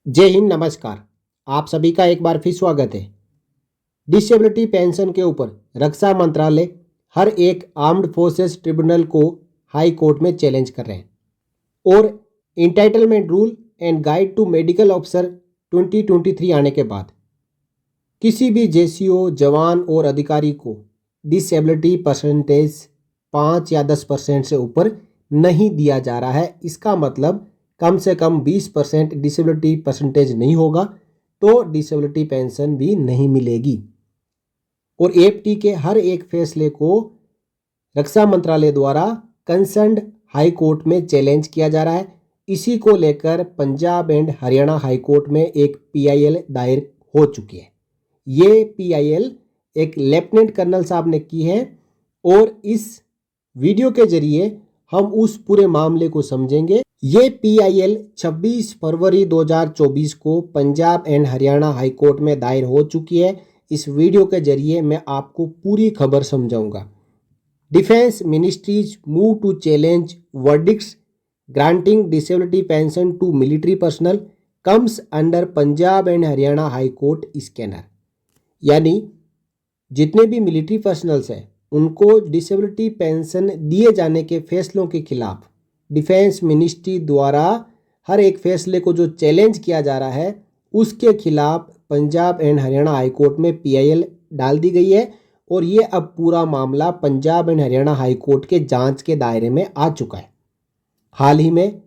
जय हिंद, नमस्कार। आप सभी का एक बार फिर स्वागत है। डिसेबिलिटी पेंशन के ऊपर रक्षा मंत्रालय हर एक आर्म्ड फोर्सेस ट्रिब्यूनल को हाई कोर्ट में चैलेंज कर रहे हैं और entitlement rule and guide to medical officer 2023 आने के बाद किसी भी जेसीओ, जवान और अधिकारी को डिसेबिलिटी परसेंटेज 5 या 10% से ऊपर नहीं दिया जा रहा है। इसका मतलब कम से कम 20% डिसेबिलिटी परसेंटेज नहीं होगा तो डिसेबिलिटी पेंशन भी नहीं मिलेगी। और एएफटी के हर एक फैसले को रक्षा मंत्रालय द्वारा कंसर्न्ड हाई कोर्ट में चैलेंज किया जा रहा है। इसी को लेकर Punjab and Haryana high court में एक पीआईएल दायर हो चुकी है। ये पीआईएल एक लेफ्टिनेंट कर्नल साहब ने की है और इस वीडियो के जरिए हम उस पूरे मामले को समझेंगे। ये पीआईएल 26 फरवरी 2024 को Punjab and Haryana high court में दायर हो चुकी है। इस वीडियो के जरिए मैं आपको पूरी खबर समझाऊंगा। Defence ministries move to challenge verdicts granting disability pension to military personnel comes under Punjab and Haryana high court scanner. यानी जितने भी मिलिट्री पर्सनल्स हैं उनको डिसेबिलिटी पेंशन दिए जाने के फैसलों के खिलाफ डिफेंस मिनिस्ट्री द्वारा हर एक फैसले को जो चैलेंज किया जा रहा है उसके खिलाफ Punjab and Haryana high court में पीआईएल डाल दी गई है और ये अब पूरा मामला Punjab and Haryana high court के जांच के दायरे में आ चुका है। हाल ही में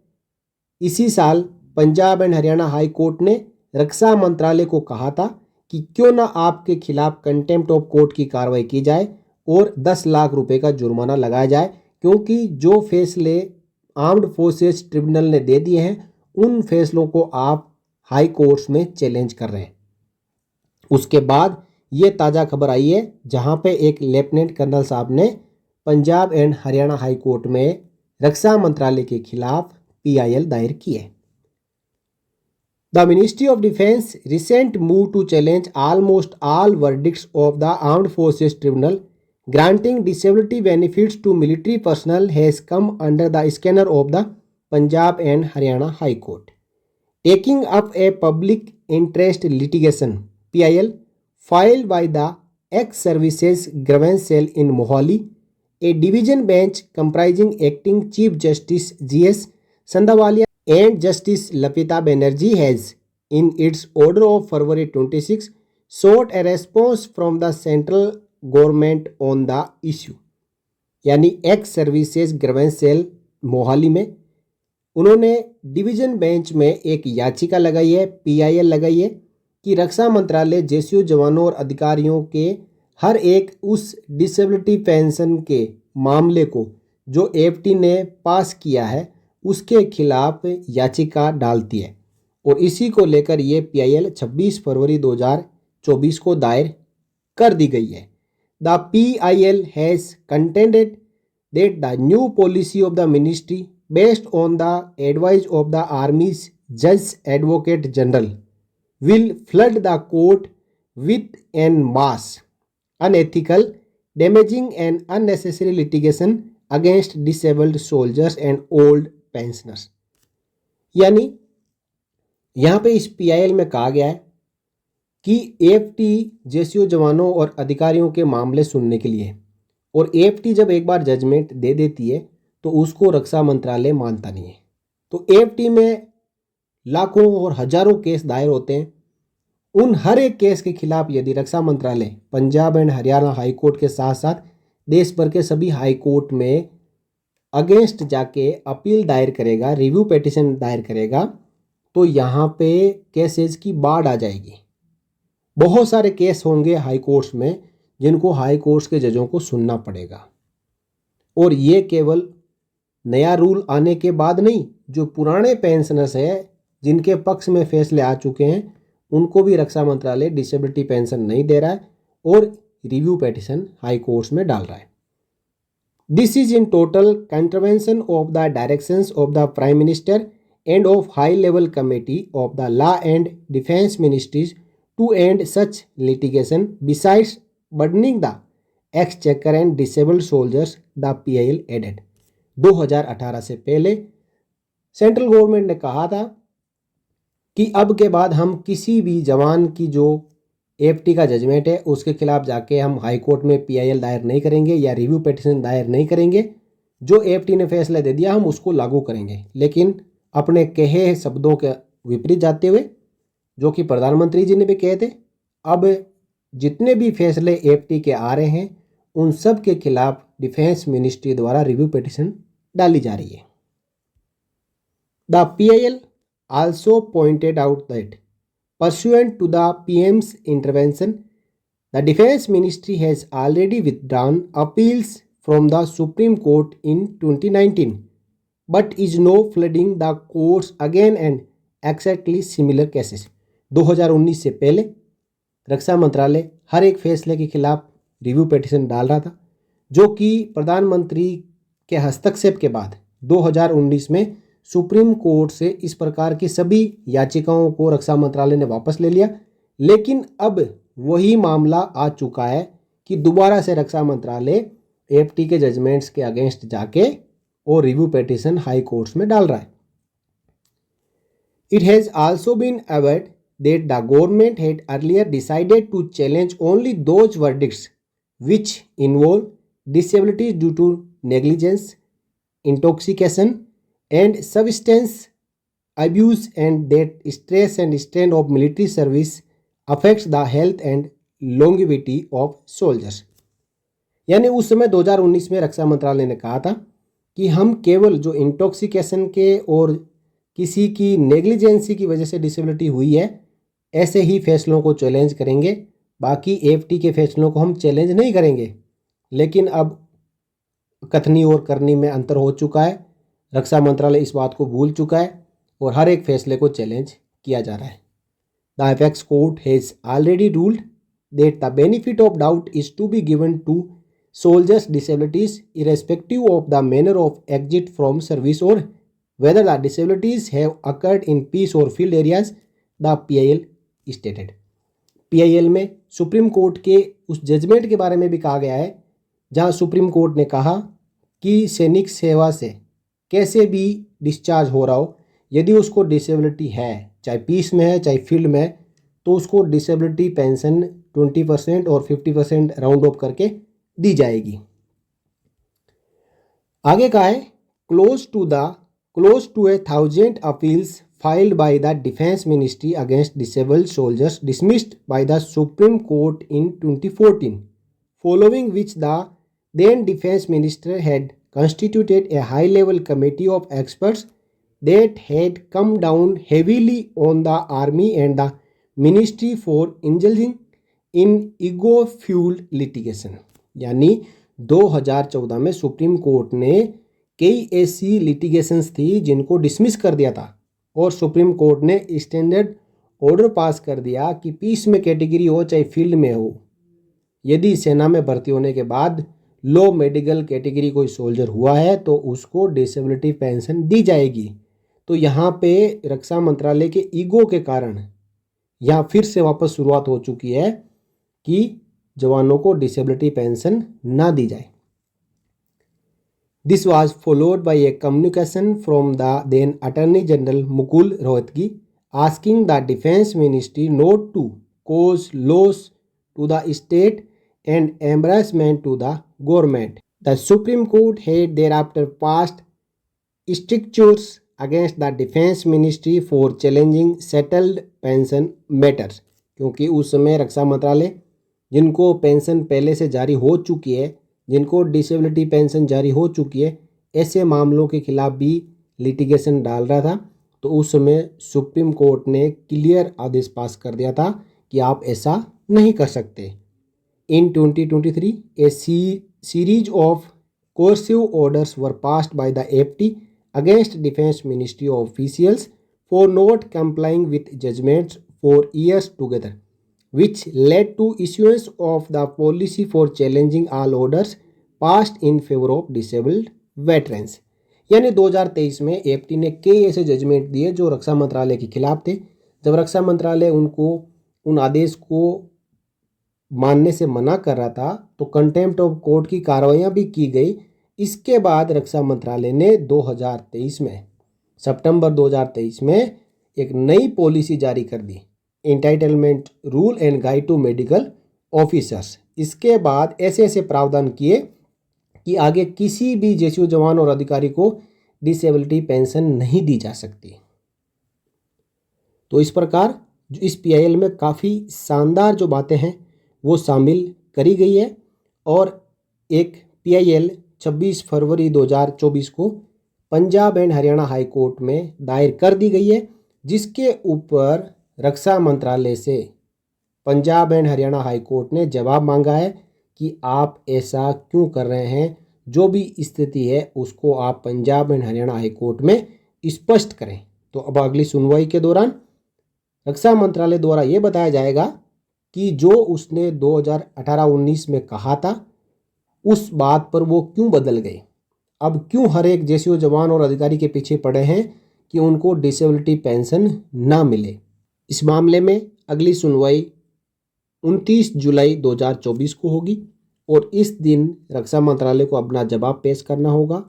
इसी साल Punjab and Haryana high court ने रक्षा मंत्रालय को कहा था कि क्यों ना आपके खिलाफ कंटेम्प्ट ऑफ कोर्ट की कार्रवाई की जाए और 10 लाख रुपए का जुर्माना लगाया जाए, क्योंकि जो फैसले आर्म्ड फोर्सेस ट्रिब्यूनल ने दे दिए हैं उन फैसलों को आप हाई कोर्ट्स में चैलेंज कर रहे हैं। उसके बाद ये ताज़ा खबर आई है जहां पे एक लेफ्टिनेंट कर्नल साहब ने Punjab and Haryana high court में रक्षा मंत्रालय के खिलाफ पीआईएल दायर की है। The ministry of defence recent move to challenge almost all verdicts of the armed forces tribunal granting disability benefits to military personnel has come under the scanner of the Punjab and Haryana High Court. Taking up a public interest litigation (PIL) filed by the ex-services grievance cell in Mohali, a division bench comprising acting Chief Justice G.S. Sandhawalia and Justice Lapita Banerjee has, in its order of February 26, sought a response from the central government on the issue. यानी ex services grievance cell Mohali में उन्होंने division bench में एक याचिका लगाई है, PIL लगाई है कि रक्षा मंत्रालय जेसीओ जवानों और अधिकारियों के हर एक उस डिसेबिलिटी पेंशन के मामले को जो एएफटी ने पास किया है उसके खिलाफ याचिका डालती है और इसी को लेकर ये पीआईएल 26 फरवरी 2024 को दायर कर दी गई है। The PIL has contended that the new policy of the ministry, based on the advice of the Army's Judge Advocate General, will flood the court with en masse unethical, damaging and unnecessary litigation against disabled soldiers and old pensioners। यानी यहाँ पे इस PIL में कहा गया है कि AFT JCO जवानों और अधिकारियों के मामले सुनने के लिए, और एएफटी जब एक बार जजमेंट दे देती है तो उसको रक्षा मंत्रालय मानता नहीं है। तो एएफटी में लाखों और हजारों केस दायर होते हैं। उन हर एक केस के खिलाफ यदि रक्षा मंत्रालय Punjab and Haryana high court के साथ साथ देश भर के सभी हाई कोर्ट में अगेंस्ट जाके अपील दायर करेगा, रिव्यू पिटीशन दायर करेगा, तो यहाँ पे केसेस की बाढ़ आ जाएगी। बहुत सारे केस होंगे हाई कोर्ट्स में जिनको हाई कोर्ट्स के जजों को सुनना पड़ेगा। और ये केवल नया रूल आने के बाद नहीं, जो पुराने पेंशनर्स हैं जिनके पक्ष में फैसले आ चुके हैं उनको भी रक्षा मंत्रालय डिसेबिलिटी पेंशन नहीं दे रहा है और रिव्यू पिटीशन हाई कोर्ट्स में डाल रहा है। This is in total contravention of the directions of the prime minister and of high level committee of the law and defence ministries to end such litigation besides burdening the exchequer and disabled soldiers, the PIL added। 2018 से पहले central government ने कहा था कि अब के बाद हम किसी भी जवान की जो एफटी का जजमेंट है उसके खिलाफ जाके हम हाई कोर्ट में पीआईएल दायर नहीं करेंगे या रिव्यू पिटीशन दायर नहीं करेंगे। जो एफटी ने फैसला दे दिया हम उसको लागू करेंगे। लेकिन अपने कहे शब्दों के विपरीत जाते हुए, जो कि प्रधानमंत्री जी ने भी कहे थे, अब जितने भी फैसले एफटी के आ रहे हैं उन सब के खिलाफ डिफेंस मिनिस्ट्री द्वारा रिव्यू पिटीशन डाली जा रही है। The PIL also pointed out that pursuant to the PM's intervention, the Defense Ministry has already withdrawn appeals from the Supreme Court in 2019, but is now flooding the courts again and exactly similar cases. 2019 से पहले रक्षा मंत्रालय हर एक फैसले के खिलाफ review petition डाल रहा था, जो कि प्रधानमंत्री के हस्तक्षेप के बाद 2019 में सुप्रीम कोर्ट से इस प्रकार की सभी याचिकाओं को रक्षा मंत्रालय ने वापस ले लिया। लेकिन अब वही मामला आ चुका है कि दोबारा से रक्षा मंत्रालय एफटी के जजमेंट्स के अगेंस्ट जाके और रिव्यू पिटीशन हाई कोर्ट्स में डाल रहा है। It has also been averred that the government had earlier decided to challenge only those verdicts which involve disabilities due to negligence, intoxication and substance abuse, and that stress and strain of military service affects the health and longevity of soldiers। यानी उस समय 2019 में रक्षा मंत्रालय ने कहा था कि हम केवल जो इंटॉक्सिकेशन के और किसी की नेग्लिजेंसी की वजह से डिसेबिलिटी हुई है ऐसे ही फैसलों को चैलेंज करेंगे, बाकी एफटी के फैसलों को हम चैलेंज नहीं करेंगे। लेकिन अब कथनी और करनी में अंतर हो चुका है। रक्षा मंत्रालय इस बात को भूल चुका है और हर एक फैसले को चैलेंज किया जा रहा है। The apex court has already ruled that the benefit of doubt is to be given to soldiers disabilities irrespective of the manner of exit from service और whether the disabilities have occurred in peace और field areas, the PIL stated. PIL में supreme court के उस judgement के बारे में भी कहा गया है जहां सुप्रीम कोर्ट ने कहा कि सैनिक सेवा से कैसे भी डिस्चार्ज हो रहा हो, यदि उसको डिसेबिलिटी है, चाहे पीस में है चाहे फील्ड में है, तो उसको डिसेबिलिटी पेंशन 20% और 50% राउंड ऑफ करके दी जाएगी। आगे का है close to 1,000 appeals filed by the Defense Ministry against disabled soldiers dismissed by the Supreme Court in 2014, following which the then Defense Minister had constituted a high-level committee of experts that had come down heavily on the Army and the Ministry for indulging in ego-fueled litigation। यानी 2014 में supreme court ने कई ऐसी litigations थी जिनको dismiss कर दिया था और सुप्रीम कोर्ट ने स्टैंडर्ड ऑर्डर पास कर दिया कि पीस में कैटेगरी हो चाहे फील्ड में हो, यदि सेना में भर्ती होने के बाद लो मेडिकल कैटेगरी कोई सोल्जर हुआ है तो उसको डिसेबिलिटी पेंशन दी जाएगी। तो यहाँ पे रक्षा मंत्रालय के ईगो के कारण यहाँ फिर से वापस शुरुआत हो चुकी है कि जवानों को डिसेबिलिटी पेंशन ना दी जाए। This was followed by a communication from the then Attorney General Mukul Rohatgi asking the Defense Ministry not to cause loss to the state and embarrassment to the government. The Supreme Court had thereafter passed strictures against the Defense Ministry for challenging settled pension matters, क्योंकि उस समय रक्षा मंत्रालय जिनको pension पहले से जारी हो चुकी है, जिनको डिसेबिलिटी पेंशन जारी हो चुकी है, ऐसे मामलों के खिलाफ भी लिटिगेशन डाल रहा था। तो उस समय सुप्रीम कोर्ट ने क्लियर आदेश पास कर दिया था कि आप ऐसा नहीं कर सकते। In 2023 a series of coercive orders were passed by the FT against defence ministry officials for not complying with judgments for years together, which led to issuance of the policy for challenging all orders passed in favor of disabled veterans। यानी 2023 में FT ने कई ऐसे judgement दिए जो रक्षा मंत्रालय के खिलाफ थे। जब रक्षा मंत्रालय उनको उन आदेश को मानने से मना कर रहा था तो कंटेम्प्ट ऑफ कोर्ट की कार्रवाइयाँ भी की गई। इसके बाद रक्षा मंत्रालय ने 2023 में सितंबर 2023 में एक नई पॉलिसी जारी कर दी, entitlement rule and guide to medical officers. इसके बाद ऐसे ऐसे प्रावधान किए कि आगे किसी भी जेसीओ जवान और अधिकारी को डिसेबिलिटी पेंशन नहीं दी जा सकती। तो इस प्रकार इस पीआईएल में काफ़ी शानदार जो बातें हैं वो शामिल करी गई है और एक पीआईएल 26 फरवरी 2024 को Punjab and Haryana high court में दायर कर दी गई है, जिसके ऊपर रक्षा मंत्रालय से Punjab and Haryana high court ने जवाब मांगा है कि आप ऐसा क्यों कर रहे हैं। जो भी स्थिति है उसको आप Punjab and Haryana high court में स्पष्ट करें। तो अब अगली सुनवाई के दौरान रक्षा मंत्रालय द्वारा ये बताया जाएगा कि जो उसने 2018-19 में कहा था उस बात पर वो क्यों बदल गए। अब क्यों हर एक जेसीओ जवान और अधिकारी के पीछे पड़े हैं कि उनको डिसेबिलिटी पेंशन ना मिले। इस मामले में अगली सुनवाई 29 जुलाई 2024 को होगी और इस दिन रक्षा मंत्रालय को अपना जवाब पेश करना होगा।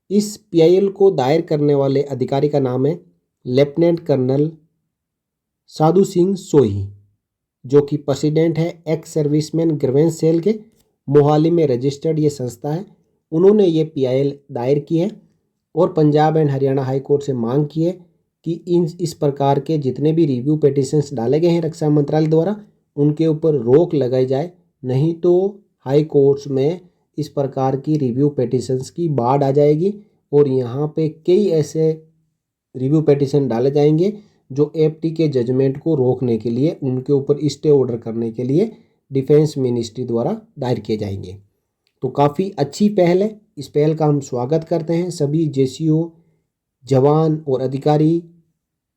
इस पीआईएल को दायर करने वाले अधिकारी का नाम है लेफ्टिनेंट कर्नल साधु सिंह सोही, जो कि प्रेसिडेंट है एक्स सर्विसमैन ग्रीवेंस सेल के। मोहाली में रजिस्टर्ड ये संस्था है। उन्होंने ये पीआईएल दायर की है और Punjab and Haryana high court से मांग की है कि इस प्रकार के जितने भी रिव्यू पिटिशंस डाले गए हैं रक्षा मंत्रालय द्वारा उनके ऊपर रोक लगाई जाए, नहीं तो हाई कोर्ट्स में इस प्रकार की रिव्यू पिटिशंस की बाढ़ आ जाएगी और यहाँ पे कई ऐसे रिव्यू पिटिशन डाले जाएंगे जो एफटी के जजमेंट को रोकने के लिए, उनके ऊपर स्टे ऑर्डर करने के लिए डिफेंस मिनिस्ट्री द्वारा दायर किए जाएंगे। तो काफ़ी अच्छी पहल है। इस पहल का हम स्वागत करते हैं। सभी जेसीओ जवान और अधिकारी,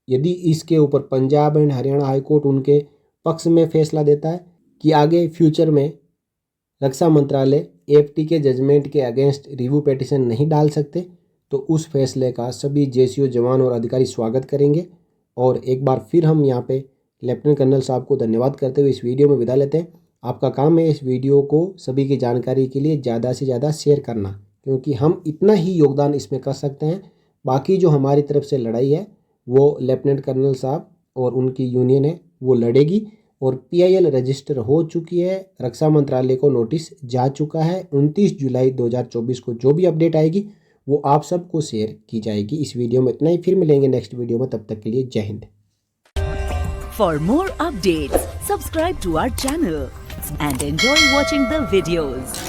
यदि इसके ऊपर Punjab and Haryana high court उनके पक्ष में फैसला देता है कि आगे फ्यूचर में रक्षा मंत्रालय एफटी के जजमेंट के अगेंस्ट रिव्यू पिटिशन नहीं डाल सकते, तो उस फैसले का सभी जेसीओ जवान और अधिकारी स्वागत करेंगे। और एक बार फिर हम यहाँ पे लेफ्टिनेंट कर्नल साहब को धन्यवाद करते हुए इस वीडियो में विदा लेते हैं। आपका काम है इस वीडियो को सभी की जानकारी के लिए ज़्यादा से ज़्यादा शेयर करना, क्योंकि हम इतना ही योगदान इसमें कर सकते हैं। बाकी जो हमारी तरफ से लड़ाई है वो लेफ्टिनेंट कर्नल साहब और उनकी यूनियन है वो लड़ेगी और पीआईएल रजिस्टर हो चुकी है। रक्षा मंत्रालय को नोटिस जा चुका है। 29 जुलाई 2024 को जो भी अपडेट आएगी वो आप सबको शेयर की जाएगी। इस वीडियो में इतना ही, फिर मिलेंगे नेक्स्ट वीडियो में, तब तक के लिए जय Hind. For more updates, subscribe to our channel and enjoy watching the videos.